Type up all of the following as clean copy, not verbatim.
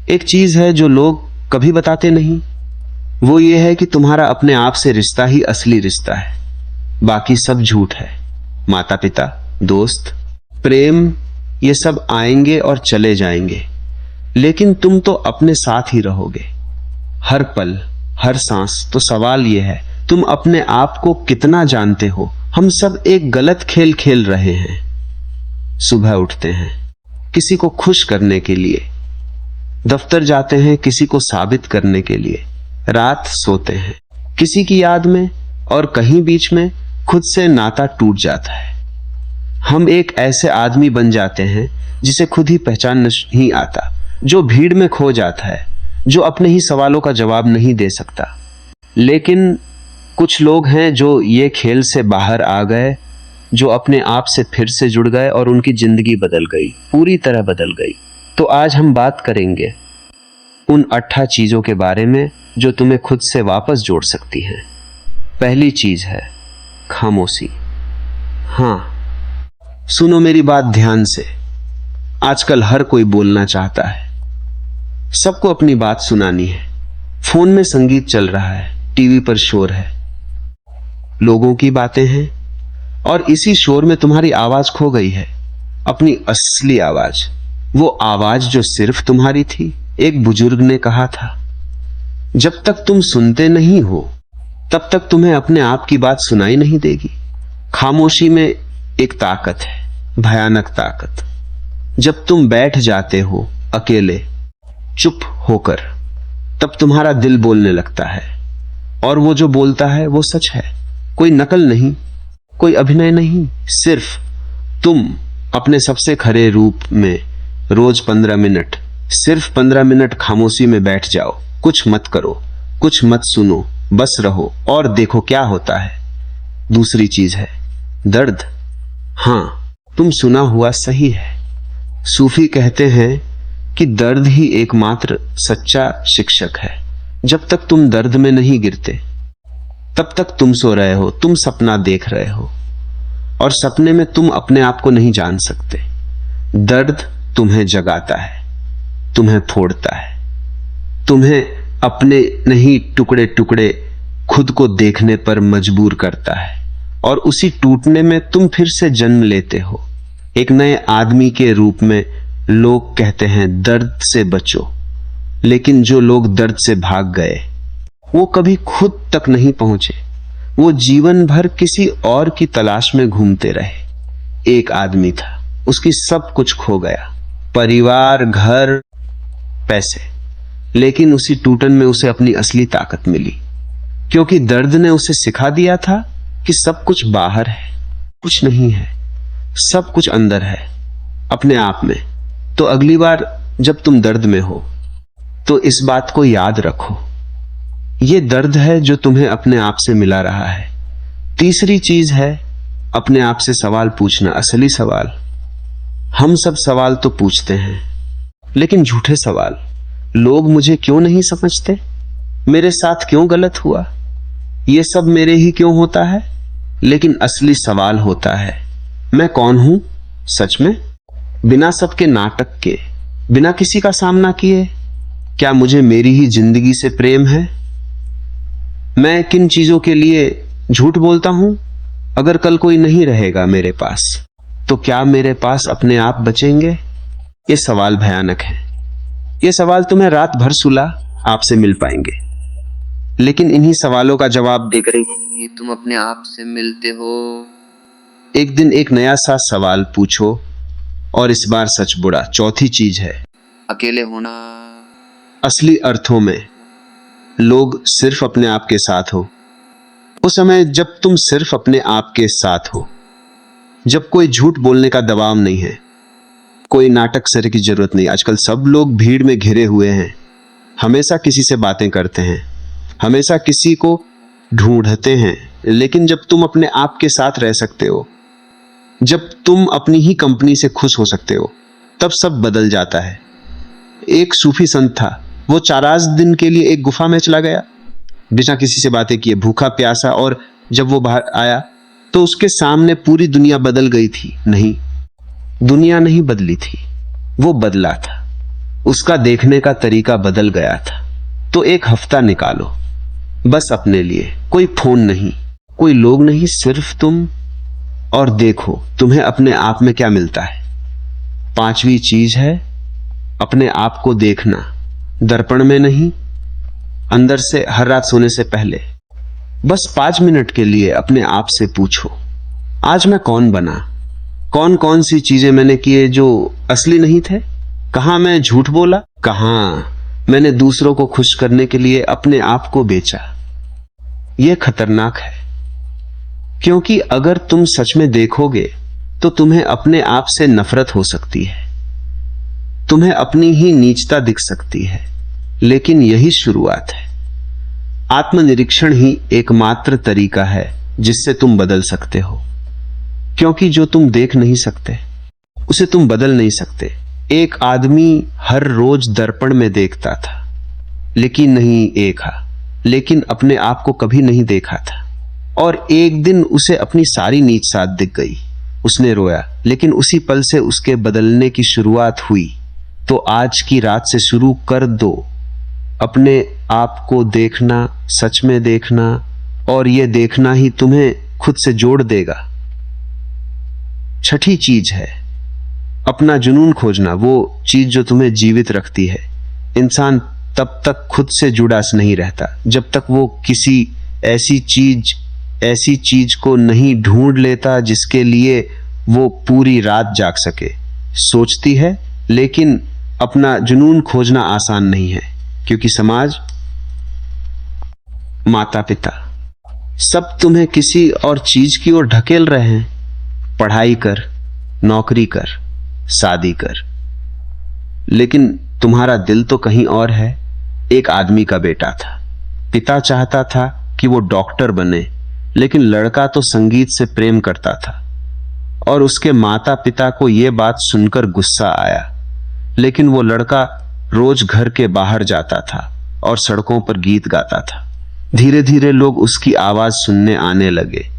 एक चीज है जो लोग कभी बताते नहीं, वो ये है कि तुम्हारा अपने आप से रिश्ता ही असली रिश्ता है, बाकी सब झूठ है। माता पिता, दोस्त, प्रेम, ये सब आएंगे और चले जाएंगे, लेकिन तुम तो अपने साथ ही रहोगे हर पल, हर सांस। तो सवाल यह है, तुम अपने आप को कितना जानते हो? हम सब एक गलत खेल खेल रहे हैं। सुबह उठते हैं किसी को खुश करने के लिए, दफ्तर जाते हैं किसी को साबित करने के लिए, रात सोते हैं किसी की याद में, और कहीं बीच में खुद से नाता टूट जाता है। हम एक ऐसे आदमी बन जाते हैं जिसे खुद ही पहचान नहीं आता, जो भीड़ में खो जाता है, जो अपने ही सवालों का जवाब नहीं दे सकता। लेकिन कुछ लोग हैं जो ये खेल से बाहर आ गए, जो अपने आप से फिर से जुड़ गए और उनकी जिंदगी बदल गई, पूरी तरह बदल गई। तो आज हम बात करेंगे उन 8 चीजों के बारे में जो तुम्हें खुद से वापस जोड़ सकती हैं। पहली चीज है खामोशी। हाँ, सुनो मेरी बात ध्यान से। आजकल हर कोई बोलना चाहता है, सबको अपनी बात सुनानी है। फोन में संगीत चल रहा है, टीवी पर शोर है, लोगों की बातें हैं, और इसी शोर में तुम्हारी आवाज खो गई है, अपनी असली आवाज। वो आवाज जो सिर्फ तुम्हारी थी। एक बुजुर्ग ने कहा था, जब तक तुम सुनते नहीं हो तब तक तुम्हें अपने आप की बात सुनाई नहीं देगी। खामोशी में एक ताकत है, भयानक ताकत। जब तुम बैठ जाते हो अकेले, चुप होकर, तब तुम्हारा दिल बोलने लगता है, और वो जो बोलता है वो सच है। कोई नकल नहीं, कोई अभिनय नहीं, सिर्फ तुम अपने सबसे खरे रूप में। रोज 15 मिनट, सिर्फ 15 मिनट खामोशी में बैठ जाओ। कुछ मत करो, कुछ मत सुनो, बस रहो और देखो क्या होता है। दूसरी चीज है दर्द। हाँ, तुम सुना हुआ सही है। सूफी कहते हैं कि दर्द ही एकमात्र सच्चा शिक्षक है। जब तक तुम दर्द में नहीं गिरते, तब तक तुम सो रहे हो, तुम सपना देख रहे हो, और सपने में तुम अपने आप को नहीं जान सकते। दर्द तुम्हें जगाता है, तुम्हें फोड़ता है, तुम्हें अपने नहीं टुकड़े टुकड़े खुद को देखने पर मजबूर करता है, और उसी टूटने में तुम फिर से जन्म लेते हो एक नए आदमी के रूप में। लोग कहते हैं दर्द से बचो, लेकिन जो लोग दर्द से भाग गए वो कभी खुद तक नहीं पहुंचे। वो जीवन भर किसी और की तलाश में घूमते रहे। एक आदमी था, उसकी सब कुछ खो गया, परिवार, घर, पैसे, लेकिन उसी टूटन में उसे अपनी असली ताकत मिली, क्योंकि दर्द ने उसे सिखा दिया था कि सब कुछ बाहर है, कुछ नहीं है, सब कुछ अंदर है, अपने आप में। तो अगली बार जब तुम दर्द में हो तो इस बात को याद रखो, ये दर्द है जो तुम्हें अपने आप से मिला रहा है। तीसरी चीज है अपने आप से सवाल पूछना, असली सवाल। हम सब सवाल तो पूछते हैं, लेकिन झूठे सवाल। लोग मुझे क्यों नहीं समझते, मेरे साथ क्यों गलत हुआ, ये सब मेरे ही क्यों होता है। लेकिन असली सवाल होता है, मैं कौन हूं सच में, बिना सबके नाटक के, बिना किसी का सामना किए। क्या मुझे मेरी ही जिंदगी से प्रेम है? मैं किन चीजों के लिए झूठ बोलता हूं? अगर कल कोई नहीं रहेगा मेरे पास, तो क्या मेरे पास अपने आप बचेंगे? ये सवाल भयानक है। ये सवाल तुम्हें रात भर सुला आपसे मिल पाएंगे, लेकिन इन्हीं सवालों का जवाब देकर ही तुम अपने आप से मिलते हो। एक दिन एक नया सा सवाल पूछो, और इस बार सच बुरा। चौथी चीज है अकेले होना। असली अर्थों में लोग सिर्फ अपने आप के साथ हो। उस समय जब तुम सिर्फ अपने आप के साथ हो, जब कोई झूठ बोलने का दबाव नहीं है, कोई नाटक सर की जरूरत नहीं। आजकल सब लोग भीड़ में घिरे हुए हैं, हमेशा किसी से बातें करते हैं, हमेशा किसी को ढूंढते हैं। लेकिन जब तुम अपने आप के साथ रह सकते हो, जब तुम अपनी ही कंपनी से खुश हो सकते हो, तब सब बदल जाता है। एक सूफी संत था, वो 4 दिन के लिए एक गुफा में चला गया, बिना किसी से बातें किए, भूखा प्यासा। और जब वो बाहर आया तो उसके सामने पूरी दुनिया बदल गई थी। नहीं, दुनिया नहीं बदली थी, वो बदला था। उसका देखने का तरीका बदल गया था। तो एक हफ्ता निकालो बस अपने लिए, कोई फोन नहीं, कोई लोग नहीं, सिर्फ तुम, और देखो तुम्हें अपने आप में क्या मिलता है। 5वीं चीज है अपने आप को देखना, दर्पण में नहीं, अंदर से। हर रात सोने से पहले बस 5 मिनट के लिए अपने आप से पूछो, आज मैं कौन बना, कौन कौन सी चीजें मैंने किए जो असली नहीं थे, कहां मैं झूठ बोला, कहां मैंने दूसरों को खुश करने के लिए अपने आप को बेचा। यह खतरनाक है, क्योंकि अगर तुम सच में देखोगे तो तुम्हें अपने आप से नफरत हो सकती है, तुम्हें अपनी ही नीचता दिख सकती है, लेकिन यही शुरुआत है। आत्मनिरीक्षण ही एकमात्र तरीका है जिससे तुम बदल सकते हो, क्योंकि जो तुम देख नहीं सकते उसे तुम बदल नहीं सकते। एक आदमी हर रोज दर्पण में देखता था, लेकिन अपने आप को कभी नहीं देखा था। और एक दिन उसे अपनी सारी नीच साथ दिख गई, उसने रोया, लेकिन उसी पल से उसके बदलने की शुरुआत हुई। तो आज की रात से शुरू कर दो अपने आप को देखना, सच में देखना, और यह देखना ही तुम्हें खुद से जोड़ देगा। 6ठी चीज है अपना जुनून खोजना, वो चीज जो तुम्हें जीवित रखती है। इंसान तब तक खुद से जुड़ा नहीं रहता जब तक वो किसी ऐसी चीज को नहीं ढूंढ लेता जिसके लिए वो पूरी रात जाग सके। सोचती है, लेकिन अपना जुनून खोजना आसान नहीं है, क्योंकि समाज, माता पिता सब तुम्हें किसी और चीज की ओर ढकेल रहे हैं। पढ़ाई कर, नौकरी कर, शादी कर, लेकिन तुम्हारा दिल तो कहीं और है। एक आदमी का बेटा था, पिता चाहता था कि वो डॉक्टर बने, लेकिन लड़का तो संगीत से प्रेम करता था। और उसके माता पिता को यह बात सुनकर गुस्सा आया, लेकिन वो लड़का रोज घर के बाहर जाता था और सड़कों पर गीत गाता था। धीरे धीरे लोग उसकी आवाज सुनने आने लगे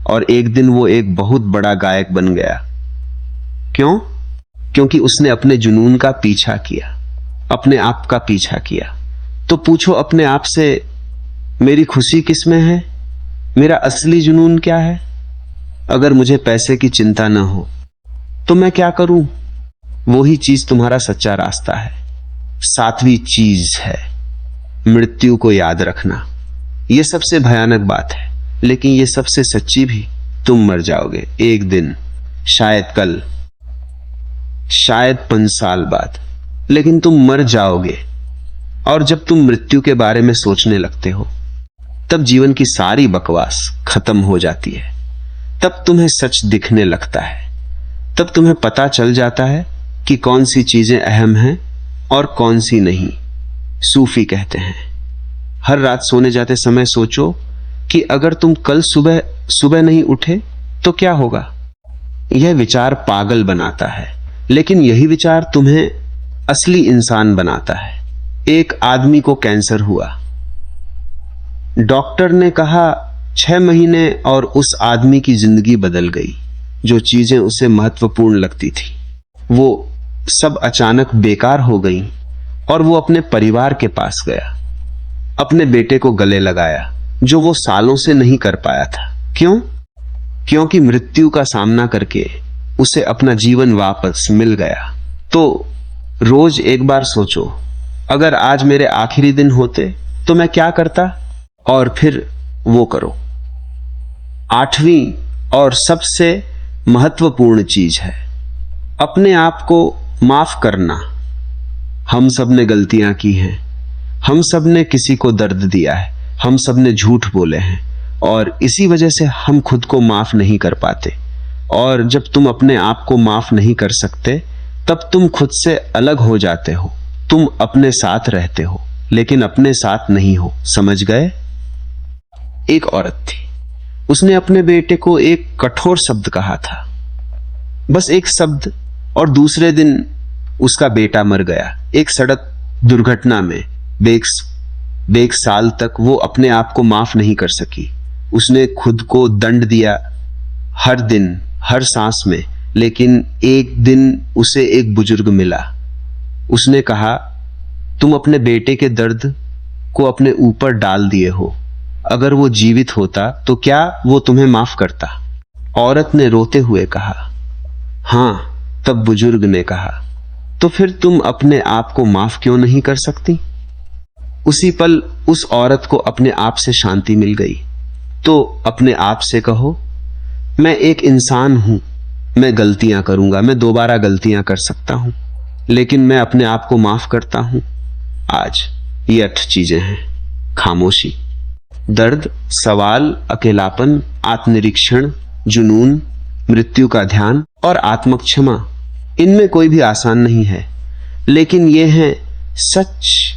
और एक दिन वो एक बहुत बड़ा गायक बन गया। क्यों? क्योंकि उसने अपने जुनून का पीछा किया, अपने आप का पीछा किया। तो पूछो अपने आप से, मेरी खुशी किस में है? मेरा असली जुनून क्या है? अगर मुझे पैसे की चिंता न हो तो मैं क्या करूं? वही चीज तुम्हारा सच्चा रास्ता है। 7वीं चीज है मृत्यु को याद रखना। यह सबसे भयानक बात है, लेकिन यह सबसे सच्ची भी। तुम मर जाओगे एक दिन, शायद कल, शायद 5 साल बाद, लेकिन तुम मर जाओगे। और जब तुम मृत्यु के बारे में सोचने लगते हो, तब जीवन की सारी बकवास खत्म हो जाती है। तब तुम्हें सच दिखने लगता है, तब तुम्हें पता चल जाता है कि कौन सी चीजें अहम हैं और कौन सी नहीं। सूफी कहते हैं, हर रात सोने जाते समय सोचो कि अगर तुम कल सुबह नहीं उठे तो क्या होगा। यह विचार पागल बनाता है, लेकिन यही विचार तुम्हें असली इंसान बनाता है। एक आदमी को कैंसर हुआ, डॉक्टर ने कहा 6 महीने, और उस आदमी की जिंदगी बदल गई। जो चीजें उसे महत्वपूर्ण लगती थी वो सब अचानक बेकार हो गई, और वो अपने परिवार के पास गया, अपने बेटे को गले लगाया, जो वो सालों से नहीं कर पाया था। क्यों? क्योंकि मृत्यु का सामना करके उसे अपना जीवन वापस मिल गया। तो रोज एक बार सोचो, अगर आज मेरे आखिरी दिन होते तो मैं क्या करता, और फिर वो करो। 8वीं और सबसे महत्वपूर्ण चीज है अपने आप को माफ करना। हम सब ने गलतियां की हैं, हम सब ने किसी को दर्द दिया है, हम सब ने झूठ बोले हैं, और इसी वजह से हम खुद को माफ नहीं कर पाते। और जब तुम अपने आप को माफ नहीं कर सकते, तब तुम खुद से अलग हो जाते हो। तुम अपने साथ रहते हो, लेकिन अपने साथ नहीं हो। समझ गए? एक औरत थी, उसने अपने बेटे को एक कठोर शब्द कहा था, बस एक शब्द, और दूसरे दिन उसका बेटा मर गया एक सड़क दुर्घटना में। बेक साल तक वो अपने आप को माफ नहीं कर सकी। उसने खुद को दंड दिया हर दिन, हर सांस में। लेकिन एक दिन उसे एक बुजुर्ग मिला उसने कहा, तुम अपने बेटे के दर्द को अपने ऊपर डाल दिए हो। अगर वो जीवित होता तो क्या वो तुम्हें माफ करता? औरत ने रोते हुए कहा, हां। तब बुजुर्ग ने कहा, तो फिर तुम अपने आप को माफ क्यों नहीं कर सकती? उसी पल उस औरत को अपने आप से शांति मिल गई। तो अपने आप से कहो, मैं एक इंसान हूं, मैं गलतियां करूंगा, मैं दोबारा गलतियां कर सकता हूं, लेकिन मैं अपने आप को माफ करता हूं। आज ये 8 चीजें हैं। खामोशी, दर्द, सवाल, अकेलापन, आत्मनिरीक्षण, जुनून, मृत्यु का ध्यान और आत्मक्षमा। इनमें कोई भी आसान नहीं है, लेकिन ये हैं सच,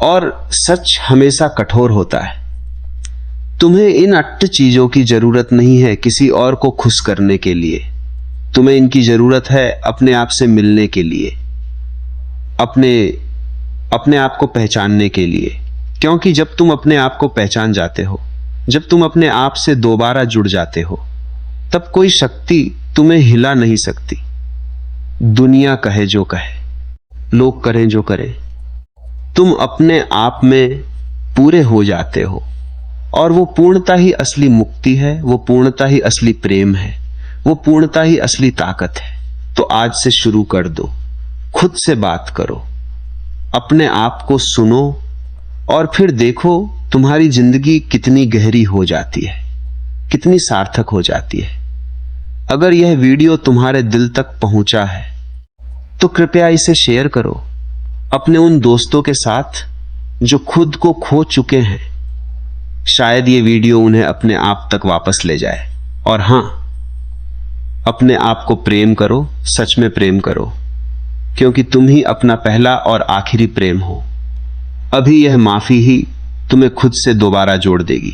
और सच हमेशा कठोर होता है। तुम्हें इन 8 चीजों की जरूरत नहीं है किसी और को खुश करने के लिए। तुम्हें इनकी जरूरत है अपने आप से मिलने के लिए, अपने आप को पहचानने के लिए। क्योंकि जब तुम अपने आप को पहचान जाते हो, जब तुम अपने आप से दोबारा जुड़ जाते हो, तब कोई शक्ति तुम्हें हिला नहीं सकती। दुनिया कहे जो कहे, लोग करें जो करें, तुम अपने आप में पूरे हो जाते हो, और वो पूर्णता ही असली मुक्ति है, वो पूर्णता ही असली प्रेम है, वो पूर्णता ही असली ताकत है। तो आज से शुरू कर दो, खुद से बात करो, अपने आप को सुनो, और फिर देखो तुम्हारी जिंदगी कितनी गहरी हो जाती है, कितनी सार्थक हो जाती है। अगर यह वीडियो तुम्हारे दिल तक पहुंचा है तो कृपया इसे शेयर करो अपने उन दोस्तों के साथ जो खुद को खो चुके हैं। शायद ये वीडियो उन्हें अपने आप तक वापस ले जाए। और हां, अपने आप को प्रेम करो, सच में प्रेम करो, क्योंकि तुम ही अपना पहला और आखिरी प्रेम हो। अभी यह माफी ही तुम्हें खुद से दोबारा जोड़ देगी।